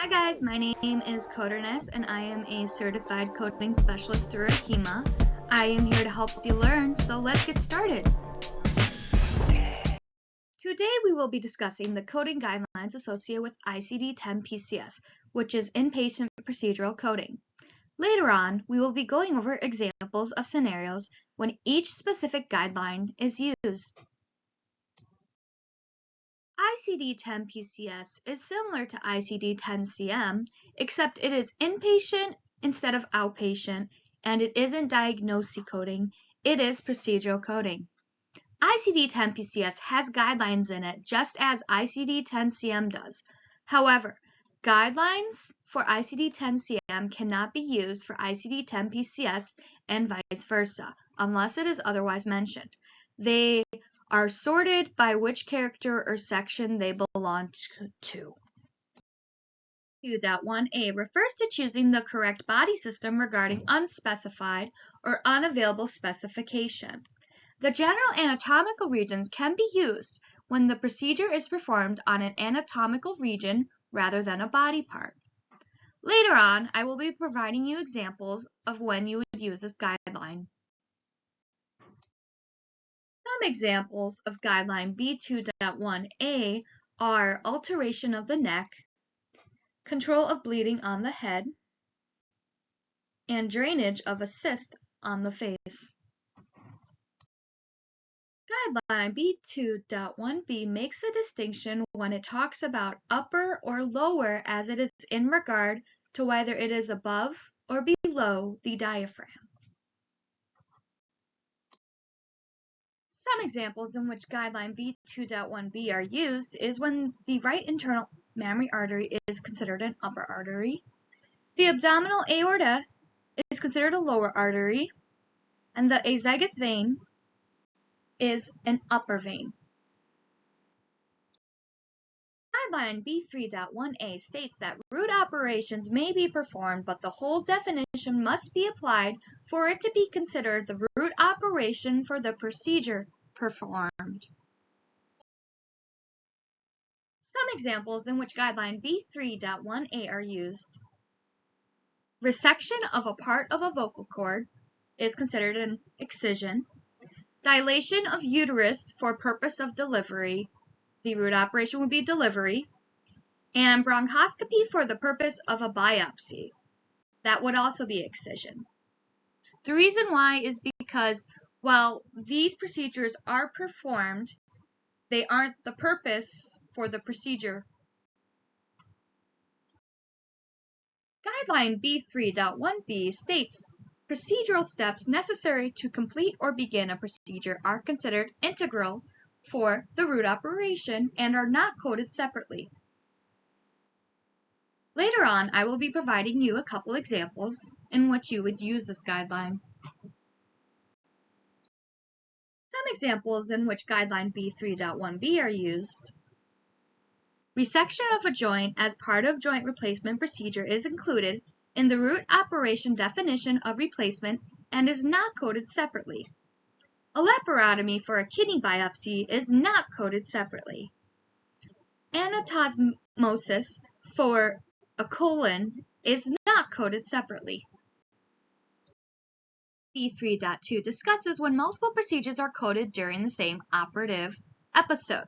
Hi guys, my name is Coderness and I am a certified coding specialist through AHIMA. I am here to help you learn, so let's get started. Today we will be discussing the coding guidelines associated with ICD-10-PCS, which is inpatient procedural coding. Later on, we will be going over examples of scenarios when each specific guideline is used. ICD-10-PCS is similar to ICD-10-CM, except it is inpatient instead of outpatient, and it isn't diagnosis coding, it is procedural coding. ICD-10-PCS has guidelines in it just as ICD-10-CM does. However, guidelines for ICD-10-CM cannot be used for ICD-10-PCS and vice versa, unless it is otherwise mentioned. They are sorted by which character or section they belong to. 2.1a refers to choosing the correct body system regarding unspecified or unavailable specification. The general anatomical regions can be used when the procedure is performed on an anatomical region rather than a body part. Later on, I will be providing you examples of when you would use this guideline. Some examples of Guideline B2.1a are alteration of the neck, control of bleeding on the head, and drainage of a cyst on the face. Guideline B2.1b makes a distinction when it talks about upper or lower as it is in regard to whether it is above or below the diaphragm. Some examples in which Guideline B2.1b are used is when the right internal mammary artery is considered an upper artery, the abdominal aorta is considered a lower artery, and the azygos vein is an upper vein. Guideline B3.1a states that root operations may be performed, but the whole definition must be applied for it to be considered the root operation for the procedure performed. Some examples in which Guideline B3.1a are used. Resection of a part of a vocal cord is considered an excision. Dilation of uterus for purpose of delivery, the root operation would be delivery. And bronchoscopy for the purpose of a biopsy, that would also be excision. The reason why is because while these procedures are performed, they aren't the purpose for the procedure. Guideline B3.1b states procedural steps necessary to complete or begin a procedure are considered integral for the root operation and are not coded separately. Later on, I will be providing you a couple examples in which you would use this guideline. Some examples in which Guideline B3.1b are used. Resection of a joint as part of joint replacement procedure is included in the root operation definition of replacement and is not coded separately. A laparotomy for a kidney biopsy is not coded separately. Anastomosis for a colon is not coded separately. B3.2 discusses when multiple procedures are coded during the same operative episode.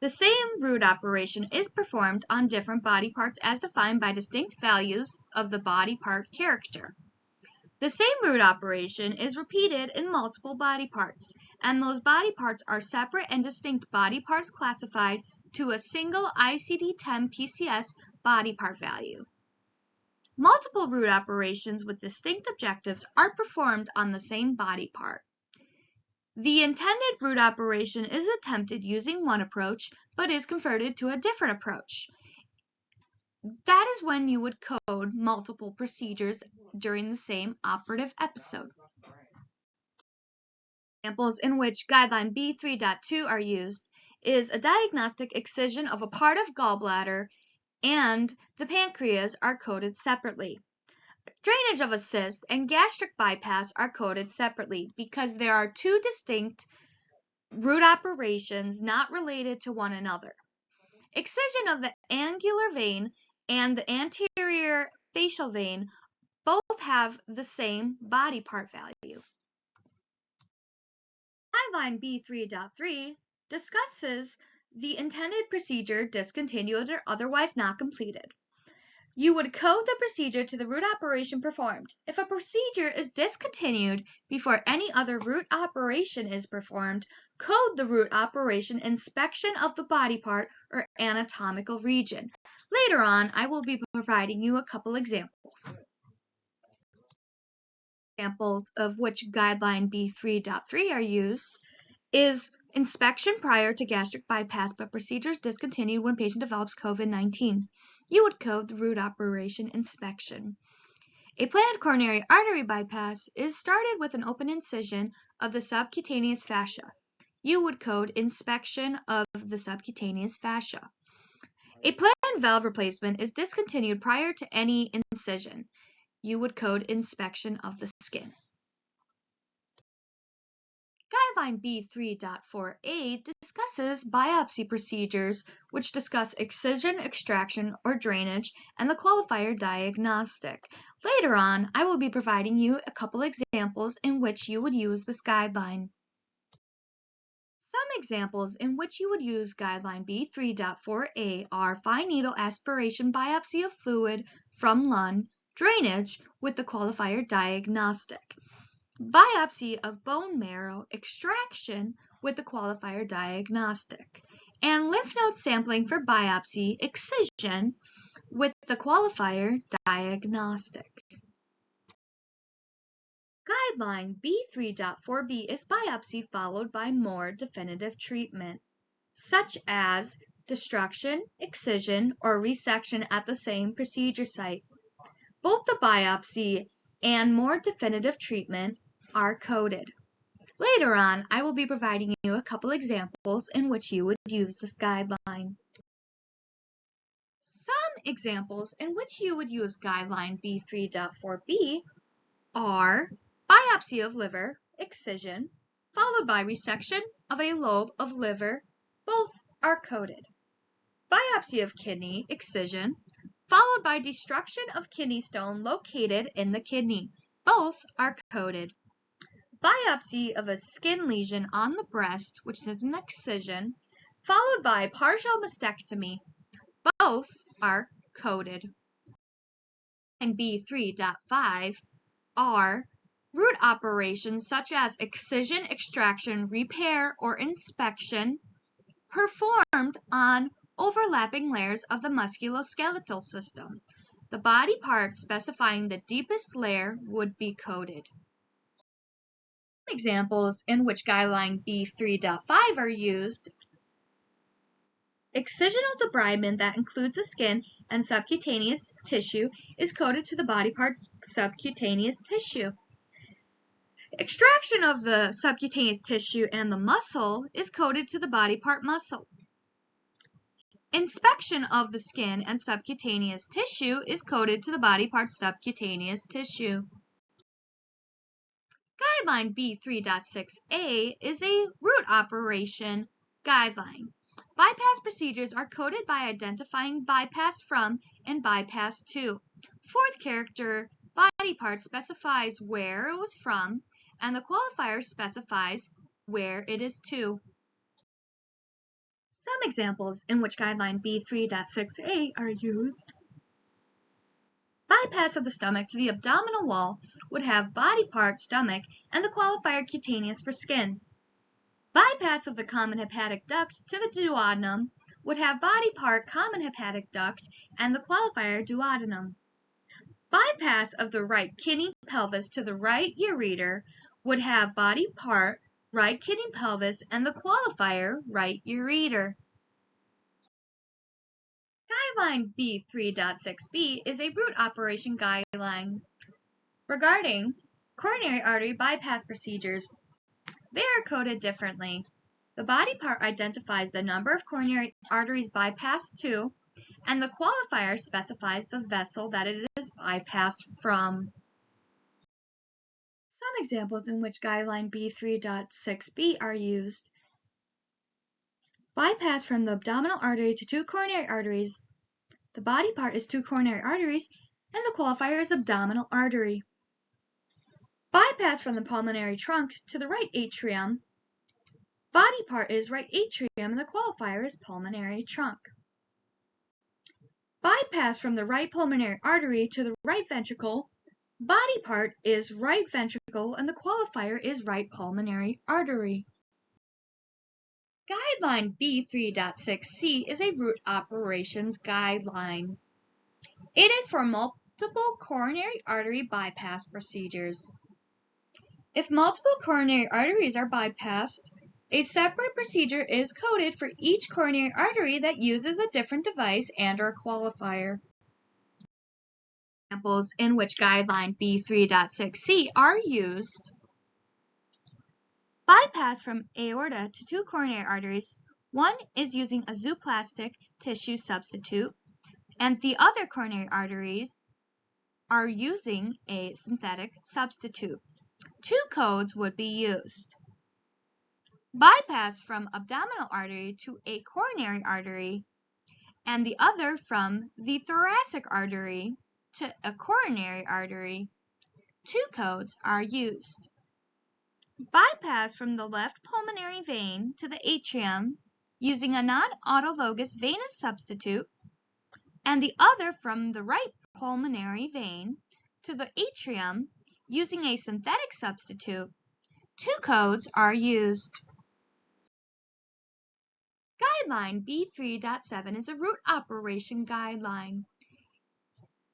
The same root operation is performed on different body parts as defined by distinct values of the body part character. The same root operation is repeated in multiple body parts, and those body parts are separate and distinct body parts classified to a single ICD-10-PCS body part value. Multiple root operations with distinct objectives are performed on the same body part. The intended root operation is attempted using one approach, but is converted to a different approach. That is when you would code multiple procedures during the same operative episode. Examples in which Guideline B3.2 are used is a diagnostic excision of a part of gallbladder and the pancreas are coded separately. Drainage of a cyst and gastric bypass are coded separately because there are two distinct root operations not related to one another. Excision of the angular vein and the anterior facial vein both have the same body part value. Guideline B3.3 discusses the intended procedure discontinued or otherwise not completed. You would code the procedure to the root operation performed. If a procedure is discontinued before any other root operation is performed, code the root operation inspection of the body part or anatomical region. Later on, I will be providing you a couple examples. Examples of which Guideline B3.3 are used is inspection prior to gastric bypass, but procedures discontinued when patient develops COVID-19. You would code the root operation inspection. A planned coronary artery bypass is started with an open incision of the subcutaneous fascia. You would code inspection of the subcutaneous fascia. A planned valve replacement is discontinued prior to any incision. You would code inspection of the skin. Guideline B3.4a discusses biopsy procedures, which discuss excision, extraction, or drainage, and the qualifier diagnostic. Later on, I will be providing you a couple examples in which you would use this guideline. Some examples in which you would use Guideline B3.4a are fine needle aspiration biopsy of fluid from lung, drainage with the qualifier diagnostic. Biopsy of bone marrow extraction with the qualifier diagnostic, and lymph node sampling for biopsy excision with the qualifier diagnostic. Guideline B3.4b is biopsy followed by more definitive treatment, such as destruction, excision, or resection at the same procedure site. Both the biopsy and more definitive treatment are coded. Later on, I will be providing you a couple examples in which you would use this guideline. Some examples in which you would use Guideline B3.4b are biopsy of liver, excision, followed by resection of a lobe of liver. Both are coded. Biopsy of kidney, excision, followed by destruction of kidney stone located in the kidney. Both are coded. Biopsy of a skin lesion on the breast, which is an excision, followed by partial mastectomy. Both are coded. And B3.5 are root operations such as excision, extraction, repair, or inspection performed on overlapping layers of the musculoskeletal system. The body part specifying the deepest layer would be coded. Examples in which Guideline B3.5 are used: excisional debridement that includes the skin and subcutaneous tissue is coded to the body part's subcutaneous tissue. Extraction of the subcutaneous tissue and the muscle is coded to the body part muscle. Inspection of the skin and subcutaneous tissue is coded to the body part subcutaneous tissue. Guideline B3.6a is a root operation guideline. Bypass procedures are coded by identifying bypass from and bypass to. Fourth character body part specifies where it was from, and the qualifier specifies where it is to. Some examples in which Guideline B3.6a are used: bypass of the stomach to the abdominal wall would have body part stomach and the qualifier cutaneous for skin. Bypass of the common hepatic duct to the duodenum would have body part common hepatic duct and the qualifier duodenum. Bypass of the right kidney pelvis to the right ureter would have body part right kidney pelvis and the qualifier right ureter. Guideline B3.6b is a root operation guideline regarding coronary artery bypass procedures. They are coded differently. The body part identifies the number of coronary arteries bypassed to, and the qualifier specifies the vessel that it is bypassed from. Some examples in which Guideline B3.6b are used: bypass from the abdominal artery to two coronary arteries. The body part is 2 coronary arteries, and the qualifier is abdominal artery. Bypass from the pulmonary trunk to the right atrium. Body part is right atrium, and the qualifier is pulmonary trunk. Bypass from the right pulmonary artery to the right ventricle. Body part is right ventricle, and the qualifier is right pulmonary artery. Guideline B3.6c is a root operations guideline. It is for multiple coronary artery bypass procedures. If multiple coronary arteries are bypassed, a separate procedure is coded for each coronary artery that uses a different device and/or qualifier. Examples in which Guideline B3.6c are used. Bypass from aorta to 2 coronary arteries. One is using a zooplastic tissue substitute, and the other coronary arteries are using a synthetic substitute. 2 codes would be used. Bypass from abdominal artery to a coronary artery, and the other from the thoracic artery to a coronary artery. 2 codes are used. Bypass from the left pulmonary vein to the atrium using a non-autologous venous substitute, and the other from the right pulmonary vein to the atrium using a synthetic substitute. 2 codes are used. Guideline B3.7 is a root operation guideline.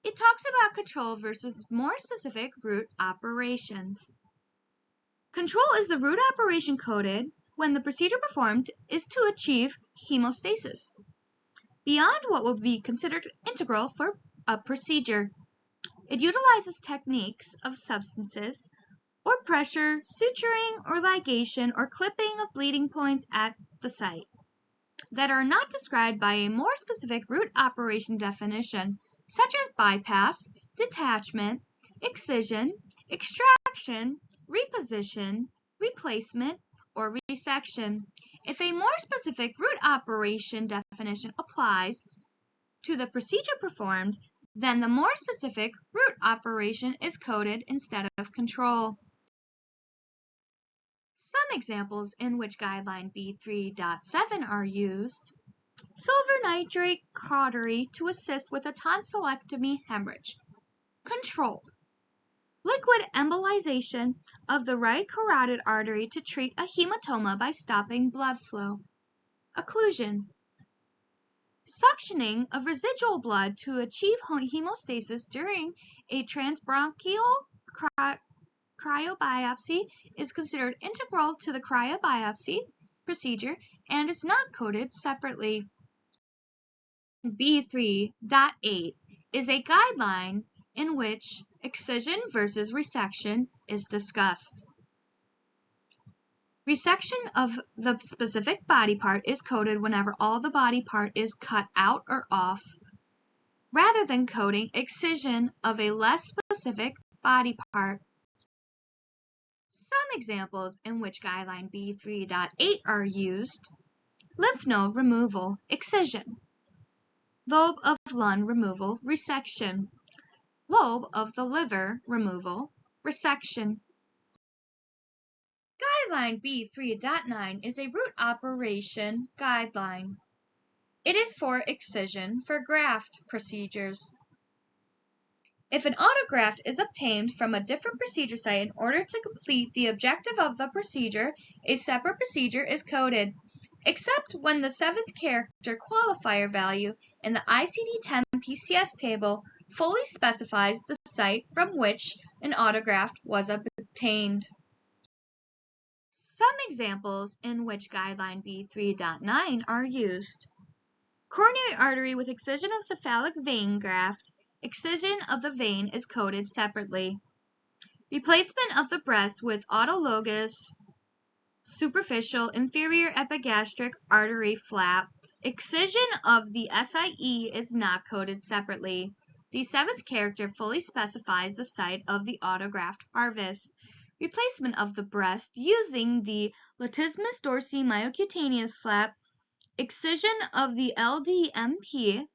It talks about control versus more specific root operations. Control is the root operation coded when the procedure performed is to achieve hemostasis, beyond what would be considered integral for a procedure. It utilizes techniques of substances or pressure, suturing or ligation or clipping of bleeding points at the site that are not described by a more specific root operation definition, such as bypass, detachment, excision, extraction, reposition, replacement, or resection. If a more specific root operation definition applies to the procedure performed, then the more specific root operation is coded instead of control. Some examples in which Guideline B3.7 are used: silver nitrate cautery to assist with a tonsillectomy hemorrhage. Control: liquid embolization of the right carotid artery to treat a hematoma by stopping blood flow. Occlusion: suctioning of residual blood to achieve hemostasis during a transbronchial cryobiopsy is considered integral to the cryobiopsy procedure and is not coded separately. B3.8 is a guideline in which excision versus resection is discussed. Resection of the specific body part is coded whenever all the body part is cut out or off, rather than coding excision of a less specific body part. Some examples in which Guideline B3.8 are used: lymph node removal, excision; lobe of lung removal, resection; lobe of the liver removal, resection. Guideline B3.9 is a root operation guideline. It is for excision for graft procedures. If an autograft is obtained from a different procedure site in order to complete the objective of the procedure, a separate procedure is coded, except when the 7th character qualifier value in the ICD-10-PCS table fully specifies the site from which an autograft was obtained. Some examples in which Guideline B3.9 are used: coronary artery with excision of cephalic vein graft. Excision of the vein is coded separately. Replacement of the breast with autologous superficial inferior epigastric artery flap. Excision of the SIE is not coded separately. The 7th character fully specifies the site of the autograft harvest. Replacement of the breast using the latissimus dorsi myocutaneous flap. Excision of the LDMP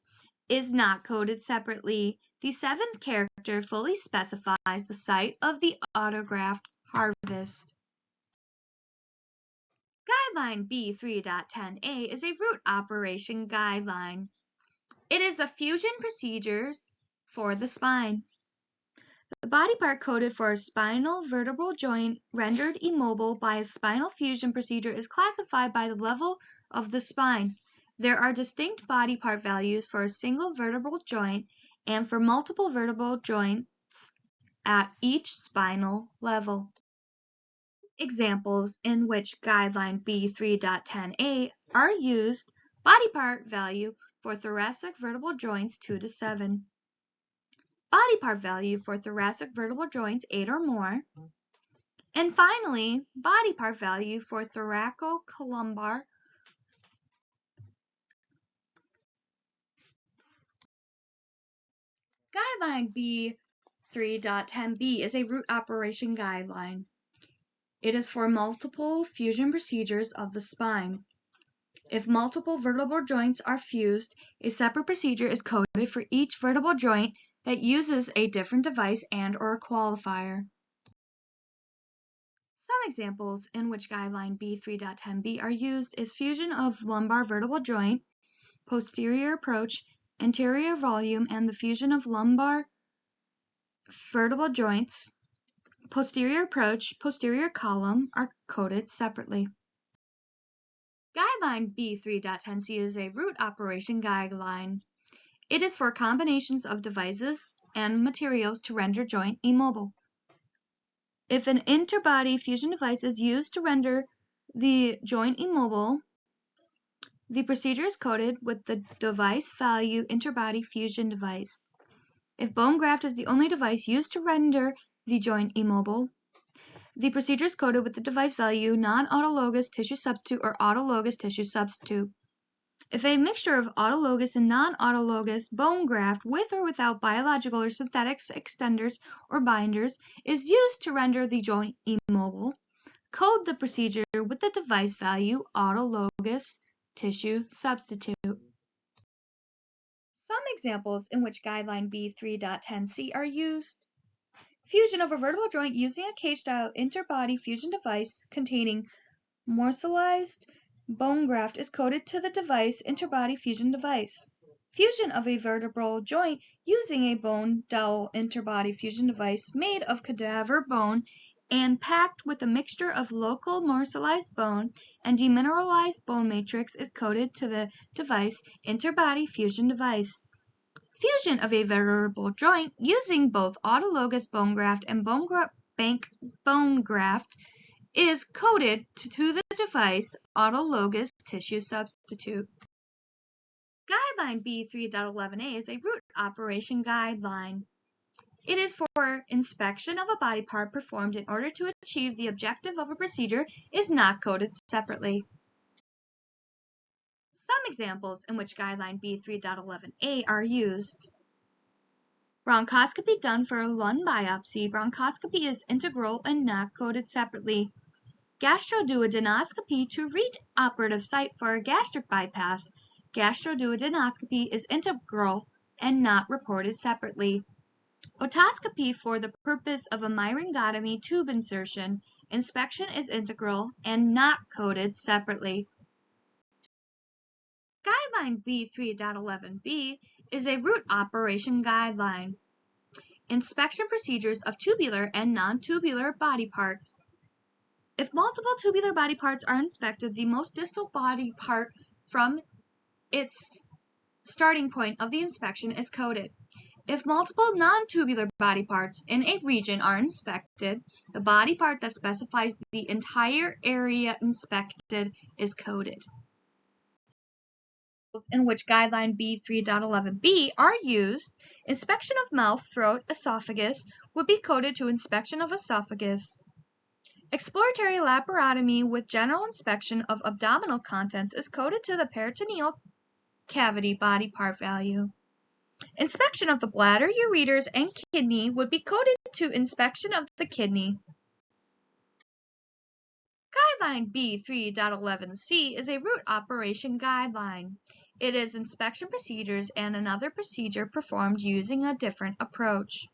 is not coded separately. The seventh character fully specifies the site of the autograft harvest. Guideline B3.10a is a root operation guideline. It is a fusion procedures for the spine. The body part coded for a spinal vertebral joint rendered immobile by a spinal fusion procedure is classified by the level of the spine. There are distinct body part values for a single vertebral joint and for multiple vertebral joints at each spinal level. Examples in which Guideline B3.10a are used: body part value for thoracic vertebral joints 2 to 7. Body part value for thoracic vertebral joints 8 or more. And finally, body part value for thoracolumbar. Guideline B3.10b is a root operation guideline. It is for multiple fusion procedures of the spine. If multiple vertebral joints are fused, a separate procedure is coded for each vertebral joint that uses a different device and/or a qualifier. Some examples in which Guideline B3.10b are used is fusion of lumbar vertebral joint, posterior approach, anterior volume, and the fusion of lumbar vertebral joints, posterior approach, posterior column are coded separately. Guideline B3.10c is a root operation guideline. It is for combinations of devices and materials to render joint immobile. If an interbody fusion device is used to render the joint immobile, the procedure is coded with the device value interbody fusion device. If bone graft is the only device used to render the joint immobile, the procedure is coded with the device value non-autologous tissue substitute or autologous tissue substitute. If a mixture of autologous and non-autologous bone graft with or without biological or synthetic extenders or binders is used to render the joint immobile, code the procedure with the device value autologous tissue substitute. Some examples in which Guideline B3.10c are used: fusion of a vertebral joint using a cage-style interbody fusion device containing morcellized bone graft is coded to the device interbody fusion device. Fusion of a vertebral joint using a bone dowel interbody fusion device made of cadaver bone and packed with a mixture of local morcellized bone and demineralized bone matrix is coded to the device interbody fusion device. Fusion of a vertebral joint using both autologous bone graft and bank bone graft is coded to the device autologous tissue substitute. Guideline B3.11a is a root operation guideline. It is for inspection of a body part performed in order to achieve the objective of a procedure is not coded separately. Some examples in which Guideline B3.11a are used: bronchoscopy done for lung biopsy. Bronchoscopy is integral and not coded separately. Gastroduodenoscopy to reach operative site for a gastric bypass. Gastroduodenoscopy is integral and not reported separately. Otoscopy for the purpose of a myringotomy tube insertion. Inspection is integral and not coded separately. Guideline B3.11b is a root operation guideline. Inspection procedures of tubular and non-tubular body parts. If multiple tubular body parts are inspected, the most distal body part from its starting point of the inspection is coded. If multiple non-tubular body parts in a region are inspected, the body part that specifies the entire area inspected is coded. In which Guideline B3.11b are used: inspection of mouth, throat, esophagus would be coded to inspection of esophagus. Exploratory laparotomy with general inspection of abdominal contents is coded to the peritoneal cavity body part value. Inspection of the bladder, ureters, and kidney would be coded to inspection of the kidney. Guideline B3.11c is a root operation guideline. It is inspection procedures and another procedure performed using a different approach.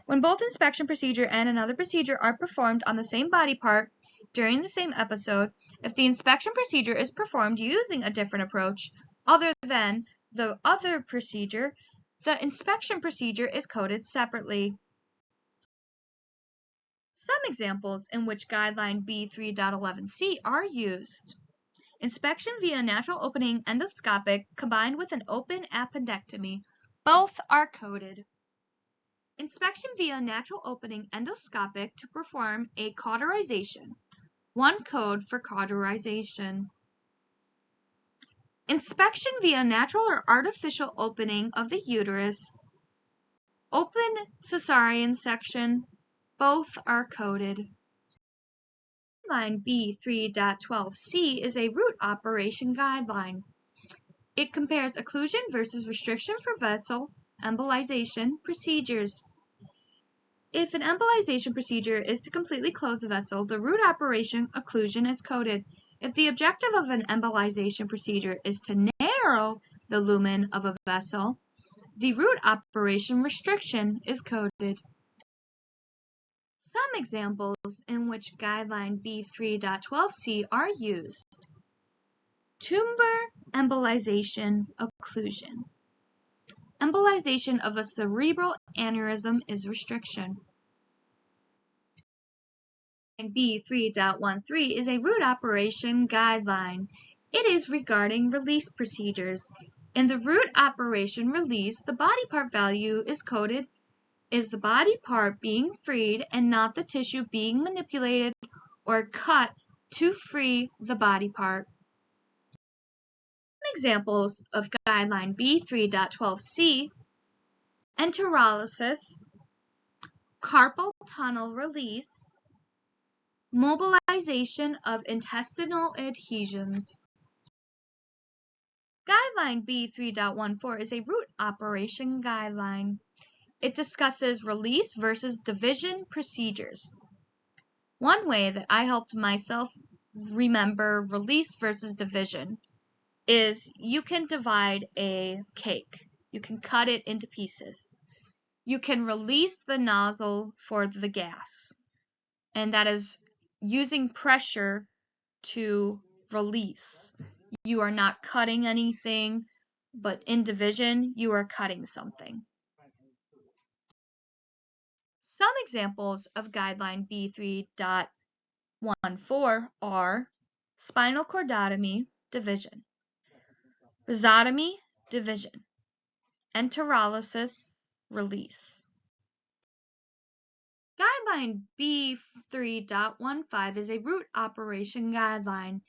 When both inspection procedure and another procedure are performed on the same body part during the same episode, if the inspection procedure is performed using a different approach other than the other procedure, the inspection procedure is coded separately. Some examples in which Guideline B3.11c are used. Inspection via natural opening endoscopic combined with an open appendectomy. Both are coded. Inspection via natural opening endoscopic to perform a cauterization. One code for cauterization. Inspection via natural or artificial opening of the uterus. Open cesarean section. Both are coded. Guideline B3.12c is a root operation guideline. It compares occlusion versus restriction for vessel embolization procedures. If an embolization procedure is to completely close the vessel, the root operation occlusion is coded. If the objective of an embolization procedure is to narrow the lumen of a vessel, the root operation restriction is coded. Some examples in which Guideline B3.12c are used. Tumor embolization occlusion. Embolization of a cerebral aneurysm is restriction. B3.13 is a root operation guideline. It is regarding release procedures. In the root operation release, the body part value is coded is the body part being freed and not the tissue being manipulated or cut to free the body part. Examples of Guideline B3.12c: enterolysis, carpal tunnel release, mobilization of intestinal adhesions. Guideline B3.14 is a root operation guideline. It discusses release versus division procedures. One way that I helped myself remember release versus division is you can divide a cake. You can cut it into pieces. You can release the nozzle for the gas, and that is using pressure to release. You are not cutting anything, but in division, you are cutting something. Some examples of Guideline B3.14 are spinal cordotomy, division, rhizotomy, division, enterolysis, release. Guideline B3.15 is a root operation guideline.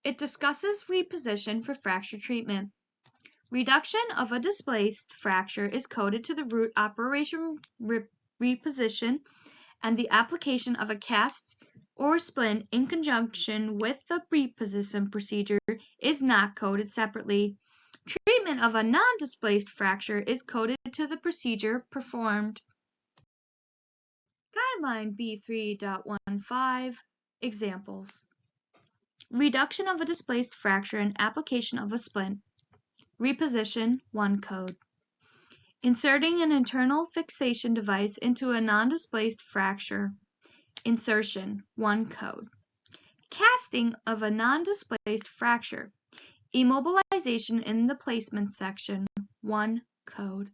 It discusses reposition for fracture treatment. Reduction of a displaced fracture is coded to the root operation reposition, and the application of a cast or splint in conjunction with the reposition procedure is not coded separately. Treatment of a non-displaced fracture is coded to the procedure performed. Guideline B3.15 examples: reduction of a displaced fracture and application of a splint. Reposition, 1 code. Inserting an internal fixation device into a non-displaced fracture. Insertion, 1 code. Casting of a non-displaced fracture. Immobilization in the placement section, 1 code.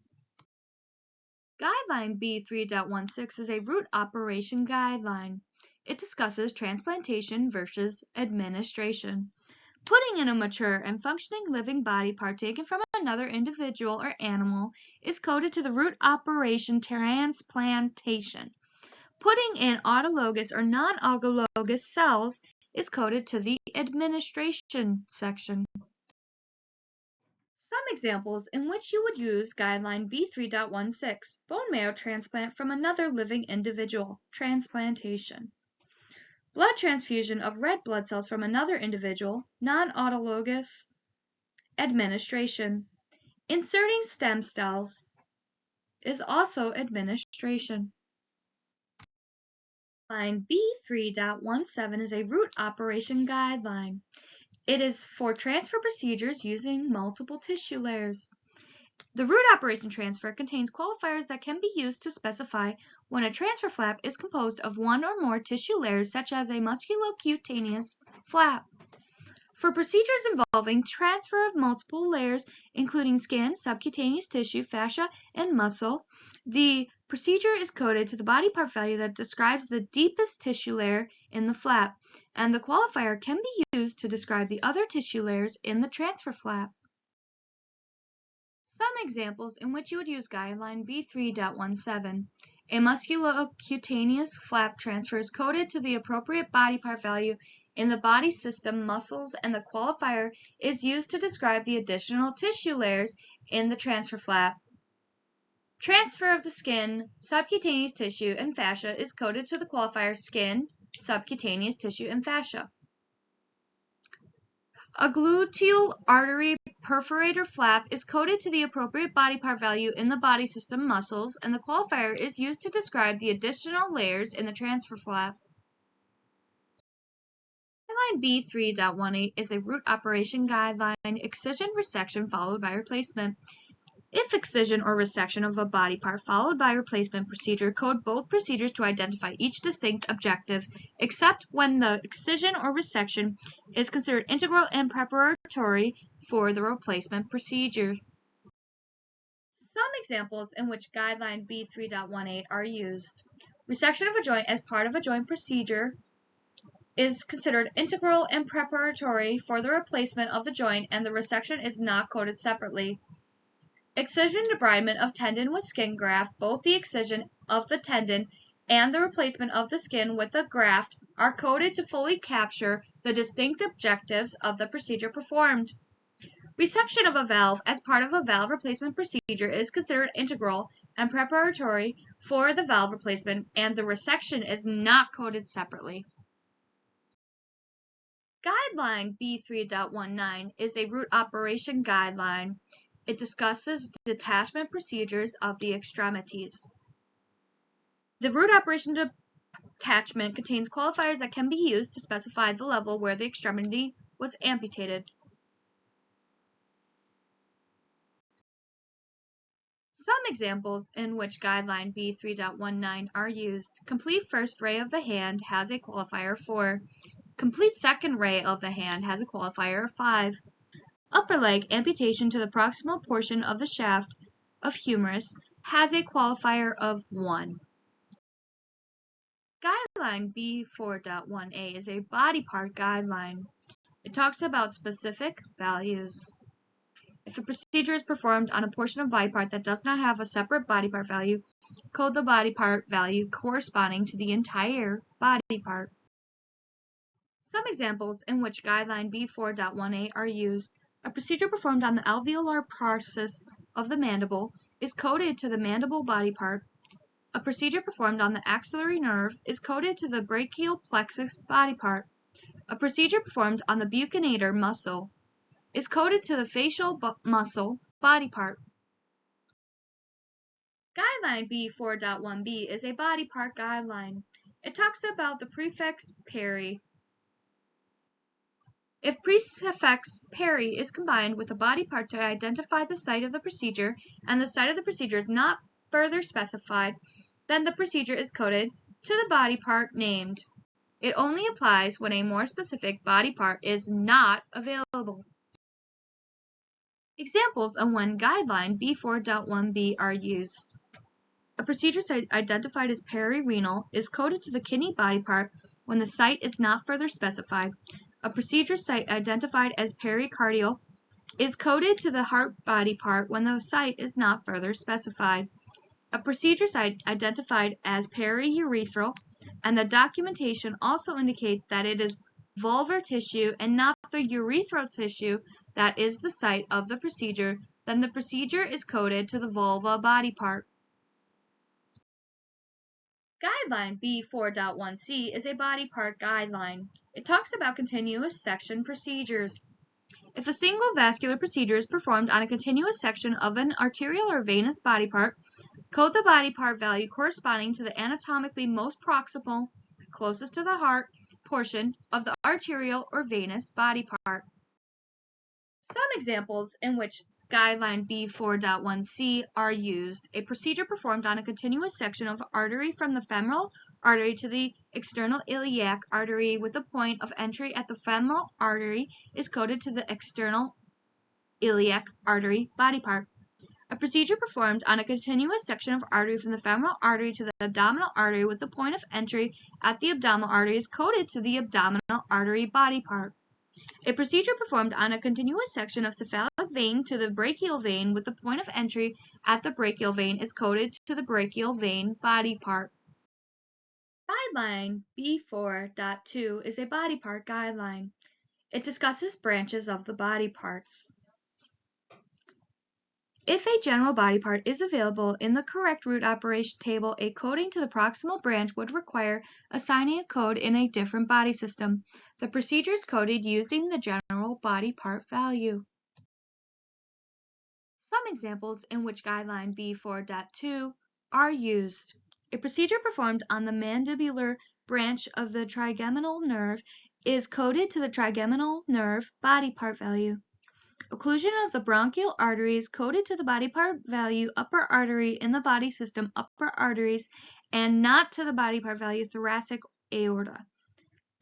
Guideline B3.16 is a root operation guideline. It discusses transplantation versus administration. Putting in a mature and functioning living body part taken from another individual or animal is coded to the root operation transplantation. Putting in autologous or non-autologous cells is coded to the administration section. Some examples in which you would use Guideline B3.16: bone marrow transplant from another living individual, transplantation. Blood transfusion of red blood cells from another individual, non-autologous, administration. Inserting stem cells is also administration. Guideline B3.17 is a root operation guideline. It is for transfer procedures using multiple tissue layers. The root operation transfer contains qualifiers that can be used to specify when a transfer flap is composed of one or more tissue layers, such as a musculocutaneous flap. For procedures involving transfer of multiple layers, including skin, subcutaneous tissue, fascia, and muscle, the procedure is coded to the body part value that describes the deepest tissue layer in the flap, and the qualifier can be used to describe the other tissue layers in the transfer flap. Some examples in which you would use Guideline B3.17. A musculocutaneous flap transfer is coded to the appropriate body part value in the body system muscles, and the qualifier is used to describe the additional tissue layers in the transfer flap. Transfer of the skin, subcutaneous tissue, and fascia is coded to the qualifier skin, subcutaneous tissue, and fascia. A gluteal artery perforator flap is coded to the appropriate body part value in the body system muscles, and the qualifier is used to describe the additional layers in the transfer flap. Guideline B3.18 is a root operation guideline, excision, resection followed by replacement. If excision or resection of a body part followed by replacement procedure, code both procedures to identify each distinct objective, except when the excision or resection is considered integral and preparatory for the replacement procedure. Some examples in which Guideline B3.18 are used. Resection of a joint as part of a joint procedure is considered integral and preparatory for the replacement of the joint, and the resection is not coded separately. Excision debridement of tendon with skin graft. Both the excision of the tendon and the replacement of the skin with the graft are coded to fully capture the distinct objectives of the procedure performed. Resection of a valve as part of a valve replacement procedure is considered integral and preparatory for the valve replacement, and the resection is not coded separately. Guideline B3.19 is a root operation guideline. It discusses detachment procedures of the extremities. The root operation detachment contains qualifiers that can be used to specify the level where the extremity was amputated. Some examples in which Guideline B3.19 are used. Complete first ray of the hand has a qualifier of 4. Complete second ray of the hand has a qualifier of 5. Upper leg amputation to the proximal portion of the shaft of humerus has a qualifier of 1. Guideline B4.1a is a body part guideline. It talks about specific values. If a procedure is performed on a portion of body part that does not have a separate body part value, code the body part value corresponding to the entire body part. Some examples in which Guideline B4.1a are used. A procedure performed on the alveolar process of the mandible is coded to the mandible body part. A procedure performed on the axillary nerve is coded to the brachial plexus body part. A procedure performed on the buccinator muscle is coded to the facial muscle body part. Guideline B4.1b is a body part guideline. It talks about the prefix peri. If prefix peri is combined with a body part to identify the site of the procedure, and the site of the procedure is not further specified, then the procedure is coded to the body part named. It only applies when a more specific body part is not available. Examples of when Guideline B4.1b are used. A procedure site identified as perirenal is coded to the kidney body part when the site is not further specified. A procedure site identified as pericardial is coded to the heart body part when the site is not further specified. A procedure site identified as periurethral, and the documentation also indicates that it is vulvar tissue and not the urethral tissue that is the site of the procedure, then the procedure is coded to the vulva body part. Guideline B4.1c is a body part guideline. It talks about continuous section procedures. If a single vascular procedure is performed on a continuous section of an arterial or venous body part, code the body part value corresponding to the anatomically most proximal, closest to the heart, portion of the arterial or venous body part. Some examples in which Guideline B4.1c are used: a procedure performed on a continuous section of artery from the femoral artery to the external iliac artery with the point of entry at the femoral artery is coded to the external iliac artery body part. A procedure performed on a continuous section of artery from the femoral artery to the abdominal artery with the point of entry at the abdominal artery is coded to the abdominal artery body part. A procedure performed on a continuous section of cephalic vein to the brachial vein with the point of entry at the brachial vein is coded to the brachial vein body part. Guideline B4.2 is a body part guideline. It discusses branches of the body parts. If a general body part is available in the correct root operation table, a coding to the proximal branch would require assigning a code in a different body system. The procedure is coded using the general body part value. Some examples in which Guideline B4.2 are used: a procedure performed on the mandibular branch of the trigeminal nerve is coded to the trigeminal nerve body part value. Occlusion of the bronchial artery is coded to the body part value upper artery in the body system upper arteries and not to the body part value thoracic aorta.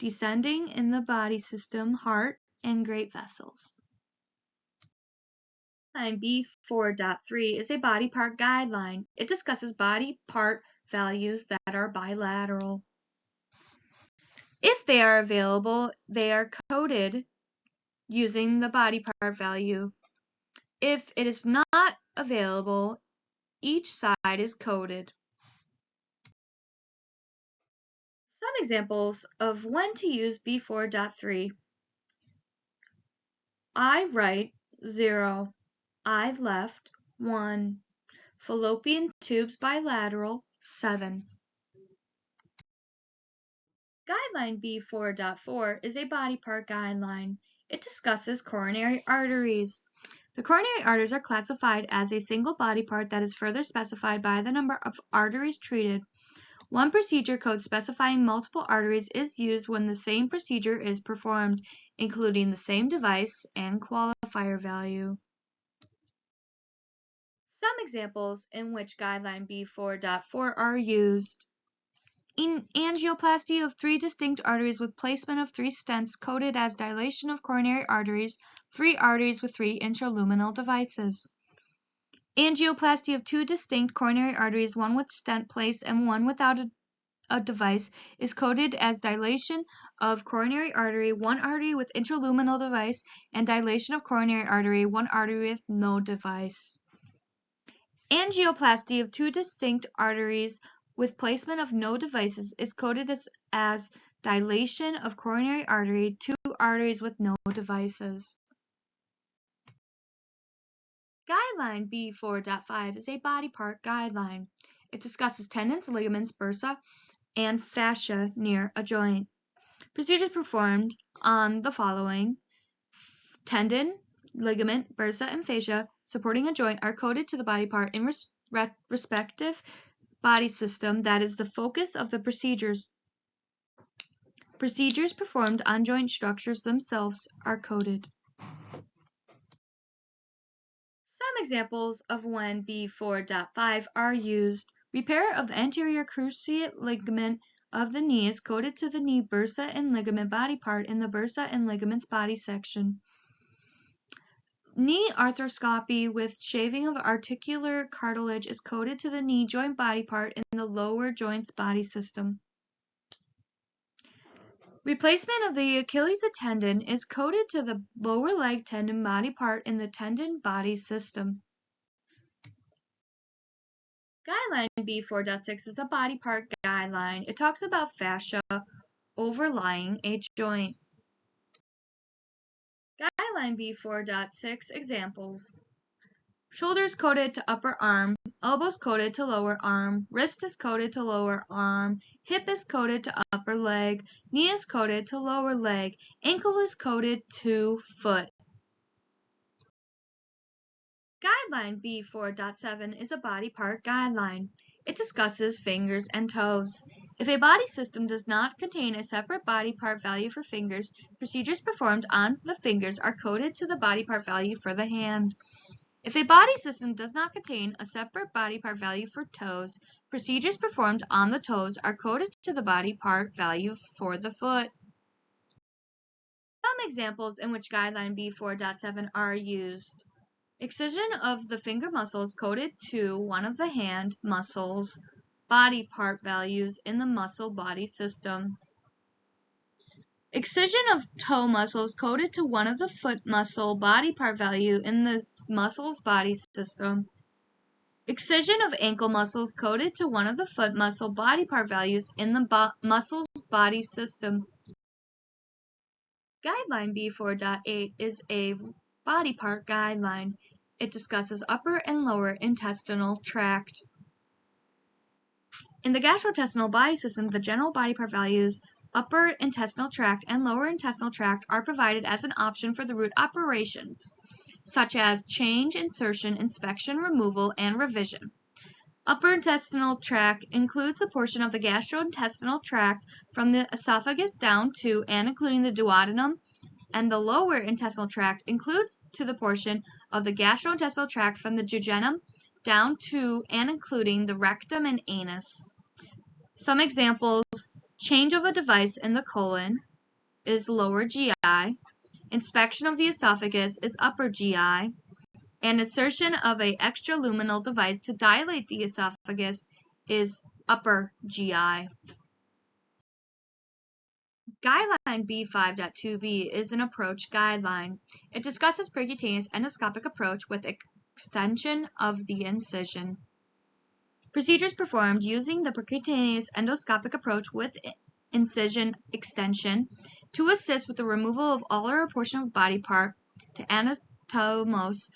Descending in the body system heart and great vessels. Guideline B4.3 is a body part guideline. It discusses body part values that are bilateral. If they are available, they are coded using the body part value. If it is not available, each side is coded. Some examples of when to use B4.3. I right, 0. I left, 1. Fallopian tubes bilateral, 7. Guideline B4.4 is a body part guideline. It discusses coronary arteries. The coronary arteries are classified as a single body part that is further specified by the number of arteries treated. One procedure code specifying multiple arteries is used when the same procedure is performed, including the same device and qualifier value. Some examples in which Guideline B4.4 are used: in angioplasty of 3 distinct arteries with placement of 3 stents coded as dilation of coronary arteries, 3 arteries with 3 intraluminal devices. Angioplasty of 2 distinct coronary arteries, one with stent placed and one without a device, is coded as dilation of coronary artery, 1 artery with intraluminal device, and dilation of coronary artery, 1 artery with no device. Angioplasty of 2 distinct arteries with placement of no devices is coded as dilation of coronary artery, 2 arteries with no devices. Guideline B4.5 is a body part guideline. It discusses tendons, ligaments, bursa, and fascia near a joint. Procedures performed on the following: tendon, ligament, bursa, and fascia supporting a joint are coded to the body part in respective body system that is the focus of the procedures. Procedures performed on joint structures themselves are coded. Some examples of when B4.5 are used: repair of the anterior cruciate ligament of the knee is coded to the knee bursa and ligament body part in the bursa and ligaments body section. Knee arthroscopy with shaving of articular cartilage is coded to the knee joint body part in the lower joints body system. Replacement of the Achilles tendon is coded to the lower leg tendon body part in the tendon body system. Guideline B4.6 is a body part guideline. It talks about fascia overlying a joint. Guideline B4.6 examples: shoulders coded to upper arm, elbows coded to lower arm, wrist is coded to lower arm, hip is coded to upper leg, knee is coded to lower leg, ankle is coded to foot. Guideline B4.7 is a body part guideline. It discusses fingers and toes. If a body system does not contain a separate body part value for fingers, procedures performed on the fingers are coded to the body part value for the hand. If a body system does not contain a separate body part value for toes, procedures performed on the toes are coded to the body part value for the foot. Some examples in which Guideline B4.7 are used. Excision of the finger muscles coded to one of the hand muscles body part values in the muscle body systems. Excision of toe muscles coded to one of the foot muscle body part value in the muscle's body system. Excision of ankle muscles coded to one of the foot muscle body part values in the muscle's body system. Guideline B4.8 is a body part guideline. It discusses upper and lower intestinal tract. In the gastrointestinal body system, the general body part values, upper intestinal tract and lower intestinal tract, are provided as an option for the root operations, such as change, insertion, inspection, removal, and revision. Upper intestinal tract includes the portion of the gastrointestinal tract from the esophagus down to and including the duodenum, and the lower intestinal tract includes to the portion of the gastrointestinal tract from the jejunum down to and including the rectum and anus. Some examples: change of a device in the colon is lower GI, inspection of the esophagus is upper GI, and insertion of an extraluminal device to dilate the esophagus is upper GI. Guideline B5.2b is an approach guideline. It discusses percutaneous endoscopic approach with extension of the incision. Procedures performed using the percutaneous endoscopic approach with incision extension to assist with the removal of all or a portion of body part to anatomos,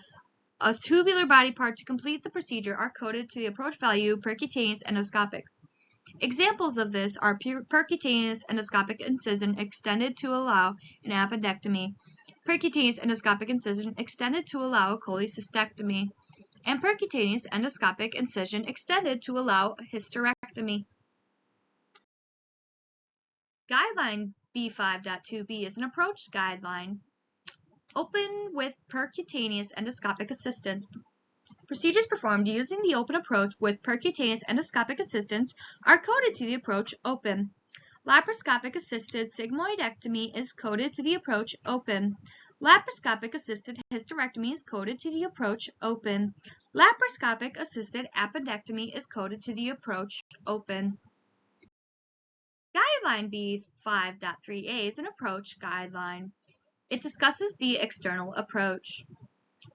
a tubular body part to complete the procedure, are coded to the approach value percutaneous endoscopic. Examples of this are percutaneous endoscopic incision extended to allow an appendectomy, percutaneous endoscopic incision extended to allow a cholecystectomy, and percutaneous endoscopic incision extended to allow a hysterectomy. Guideline B5.2b is an approach guideline. Open with percutaneous endoscopic assistance. Procedures performed using the open approach with percutaneous endoscopic assistance are coded to the approach open. Laparoscopic assisted sigmoidectomy is coded to the approach open. Laparoscopic assisted hysterectomy is coded to the approach open. Laparoscopic assisted appendectomy is coded to the approach open. Guideline B5.3a is an approach guideline. It discusses the external approach.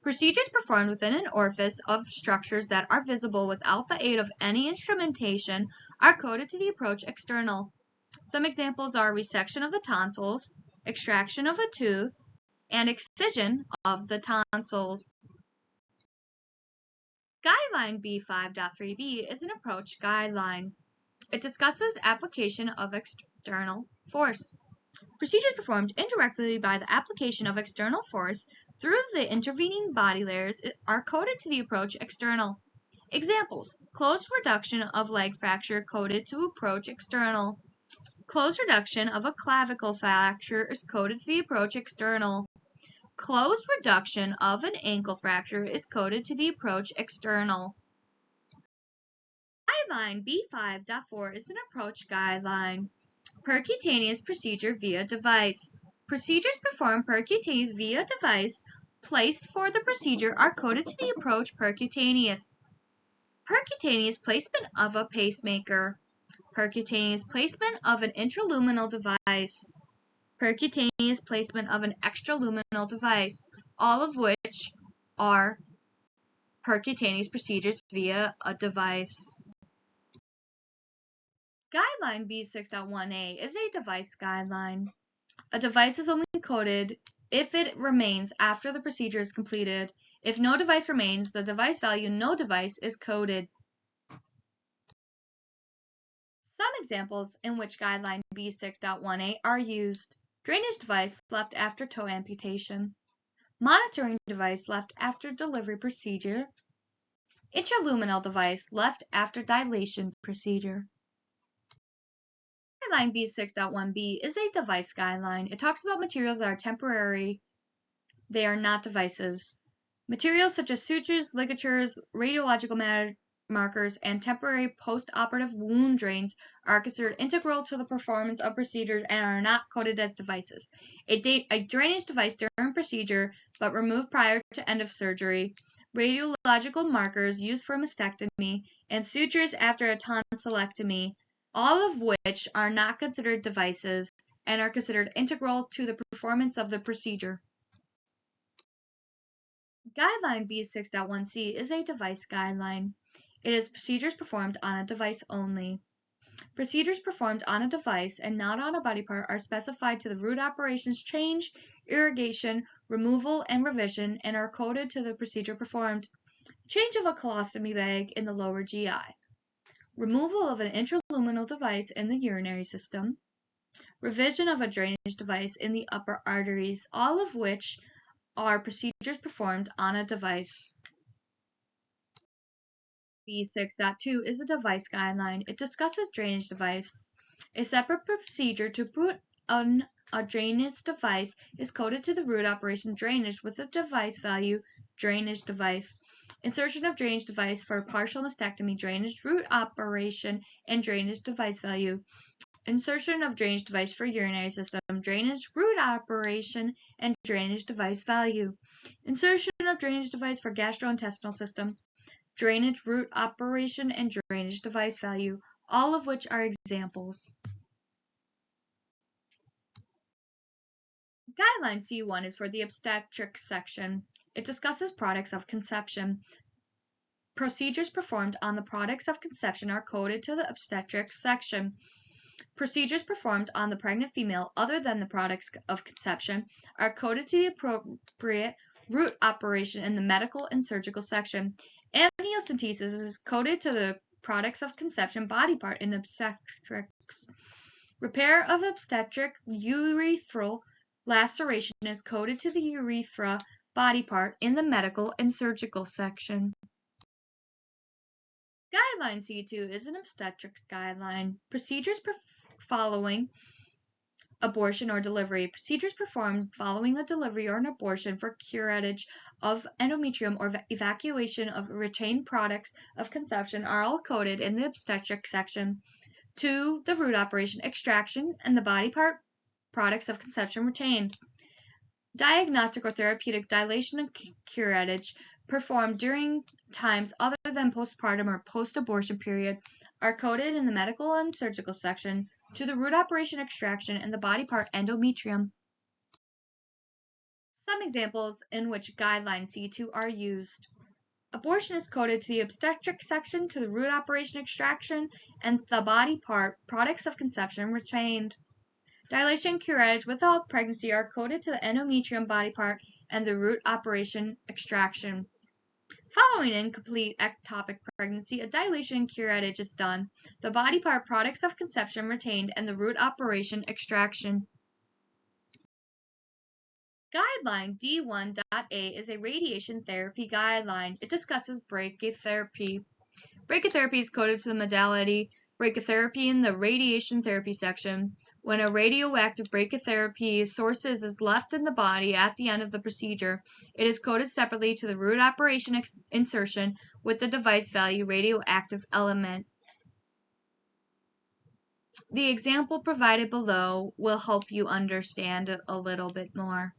Procedures performed within an orifice of structures that are visible without the aid of any instrumentation are coded to the approach external. Some examples are resection of the tonsils, extraction of a tooth, and excision of the tonsils. Guideline B5.3b is an approach guideline. It discusses application of external force. Procedures performed indirectly by the application of external force through the intervening body layers are coded to the approach external. Examples: closed reduction of leg fracture coded to approach external. Closed reduction of a clavicle fracture is coded to the approach external. Closed reduction of an ankle fracture is coded to the approach external. Guideline B5.4 is an approach guideline. Percutaneous procedure via device. Procedures performed percutaneous via device placed for the procedure are coded to the approach percutaneous. Percutaneous placement of a pacemaker. Percutaneous placement of an intraluminal device. Percutaneous placement of an extraluminal device, all of which are percutaneous procedures via a device. Guideline B6.1a is a device guideline. A device is only coded if it remains after the procedure is completed. If no device remains, the device value no device is coded. Some examples in which Guideline B6.1a are used: drainage device left after toe amputation, monitoring device left after delivery procedure, intraluminal device left after dilation procedure. Guideline B6.1b is a device guideline. It talks about materials that are temporary. They are not devices. Materials such as sutures, ligatures, radiological markers, and temporary post-operative wound drains are considered integral to the performance of procedures and are not coded as devices. A drainage device during procedure but removed prior to end of surgery, radiological markers used for mastectomy, and sutures after a tonsillectomy, all of which are not considered devices and are considered integral to the performance of the procedure. Guideline B6.1c is a device guideline. It is procedures performed on a device only. Procedures performed on a device and not on a body part are specified to the root operations change, irrigation, removal, and revision and are coded to the procedure performed. Change of a colostomy bag in the lower GI. Removal of an intraluminal device in the urinary system. Revision of a drainage device in the upper arteries, all of which are procedures performed on a device. B6.2 is a device guideline. It discusses drainage device. A separate procedure to put on a drainage device is coded to the root operation drainage with the device value drainage device. Insertion of drainage device for partial mastectomy drainage root operation and drainage device value. Insertion of drainage device for urinary system, drainage root operation, and drainage device value. Insertion of drainage device for gastrointestinal system, drainage root operation, and drainage device value, all of which are examples. Guideline C1 is for the obstetrics section. It discusses products of conception. Procedures performed on the products of conception are coded to the obstetrics section. Procedures performed on the pregnant female other than the products of conception are coded to the appropriate root operation in the medical and surgical section. Amniocentesis is coded to the products of conception body part in obstetrics. Repair of obstetric urethral laceration is coded to the urethra body part in the medical and surgical section. Guideline C2 is an obstetrics guideline. Procedures following abortion or delivery. Procedures performed following a delivery or an abortion for curettage of endometrium or evacuation of retained products of conception are all coded in the obstetrics section to the root operation extraction and the body part products of conception retained. Diagnostic or therapeutic dilation and curettage performed during times other than postpartum or post-abortion period are coded in the medical and surgical section to the root operation extraction and the body part endometrium. Some examples in which Guideline C2 are used. Abortion is coded to the obstetric section to the root operation extraction and the body part products of conception retained. Dilation and curettage without pregnancy are coded to the endometrium body part and the root operation extraction. Following incomplete ectopic pregnancy, a dilation and curettage is done, the body part products of conception retained, and the root operation extraction. Guideline D1.A is a radiation therapy guideline. It discusses brachytherapy. Brachytherapy is coded to the modality brachytherapy in the radiation therapy section. When a radioactive brachytherapy sources is left in the body at the end of the procedure, it is coded separately to the root operation insertion with the device value radioactive element. The example provided below will help you understand it a little bit more.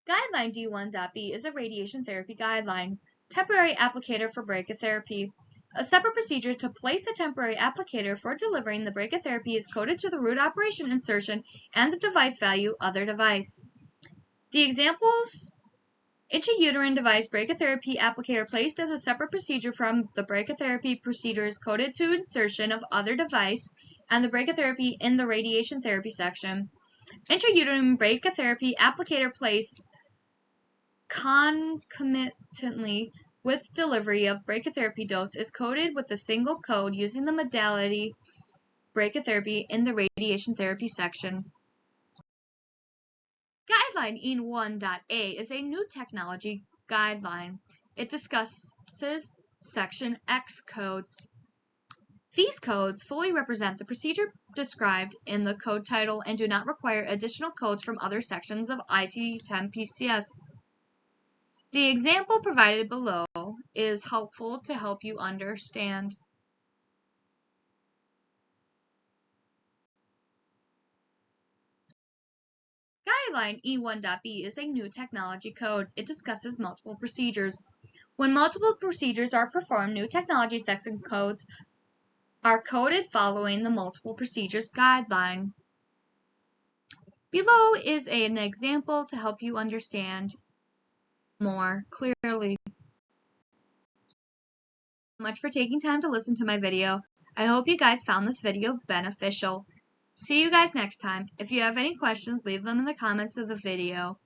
Guideline D1.B is a radiation therapy guideline. Temporary applicator for brachytherapy. A separate procedure to place the temporary applicator for delivering the brachytherapy is coded to the root operation insertion and the device value other device. The examples: intrauterine device brachytherapy applicator placed as a separate procedure from the brachytherapy procedure is coded to insertion of other device and the brachytherapy in the radiation therapy section. Intrauterine brachytherapy applicator placed concomitantly with delivery of brachytherapy dose is coded with a single code using the modality brachytherapy in the radiation therapy section. Guideline E1.A is a new technology guideline. It discusses Section X codes. These codes fully represent the procedure described in the code title and do not require additional codes from other sections of ICD-10-PCS. The example provided below is helpful to help you understand. Guideline E1.B is a new technology code. It discusses multiple procedures. When multiple procedures are performed, new technology section codes are coded following the multiple procedures guideline. Below is an example to help you understand more clearly. Thank you so much for taking time to listen to my video. I hope you guys found this video beneficial. See you guys next time. If you have any questions, leave them in the comments of the video.